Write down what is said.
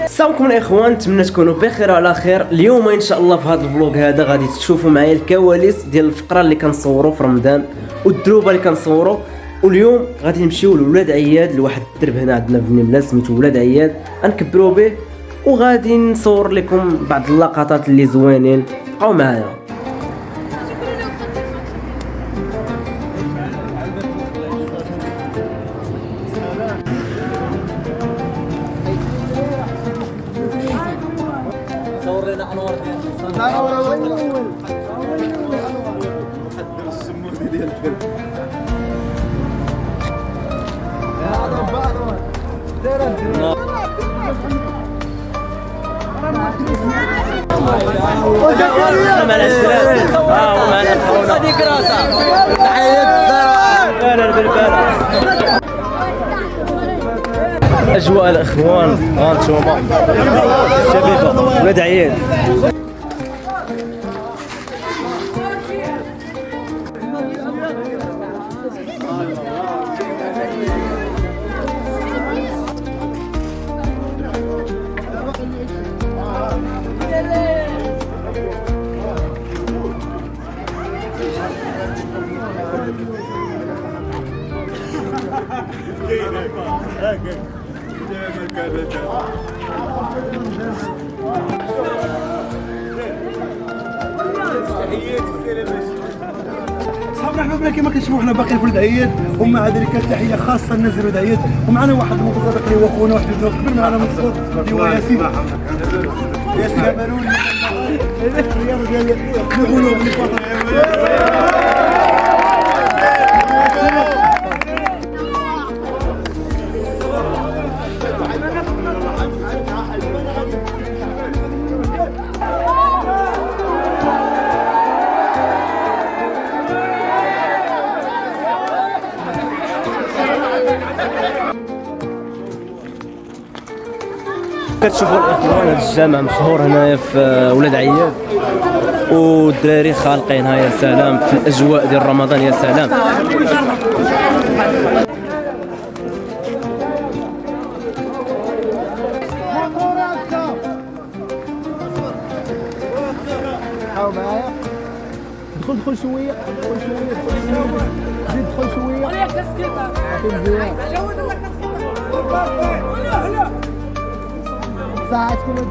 السلام الاخوان، نتمنى تكونوا بخير وعلى خير. اليوم ان شاء الله في هذا الفلوق هذا غادي تشوفوا معايا الكواليس ديال الفقره اللي كنصوروا في رمضان والدروبه اللي كنصوروا. واليوم غادي نمشيو لولاد عياد لواحد الدرب هنا عندنا في النمله سميتو ولاد عياد، غنكبروا به وغادي نصور لكم بعض اللقطات اللي زوينين. بقاو معايا. صور لنا انوار اجواء الاخوان. هانتوما شبيبه ولاد عياد. مرحبا بنا. كما كتشوفوا حنا باقيين في ولاد عياد، ومع ذلك تحيه خاصه للناس ديال ولاد عياد. ومعنا واحد المتسابق اللي هو خونا واحد الجوج كبير معنا من الصوت اللي هو ياسين عملوني الرياضه ديال نقولوا بلي كتشوفوا الاخوان هذا الجامع مشهور هنايا في ولاد عياد، والدراري خالقينها يا سلام في الاجواء ديال رمضان يا سلام. دخل شويه زيد دخل شويه ساعات كنا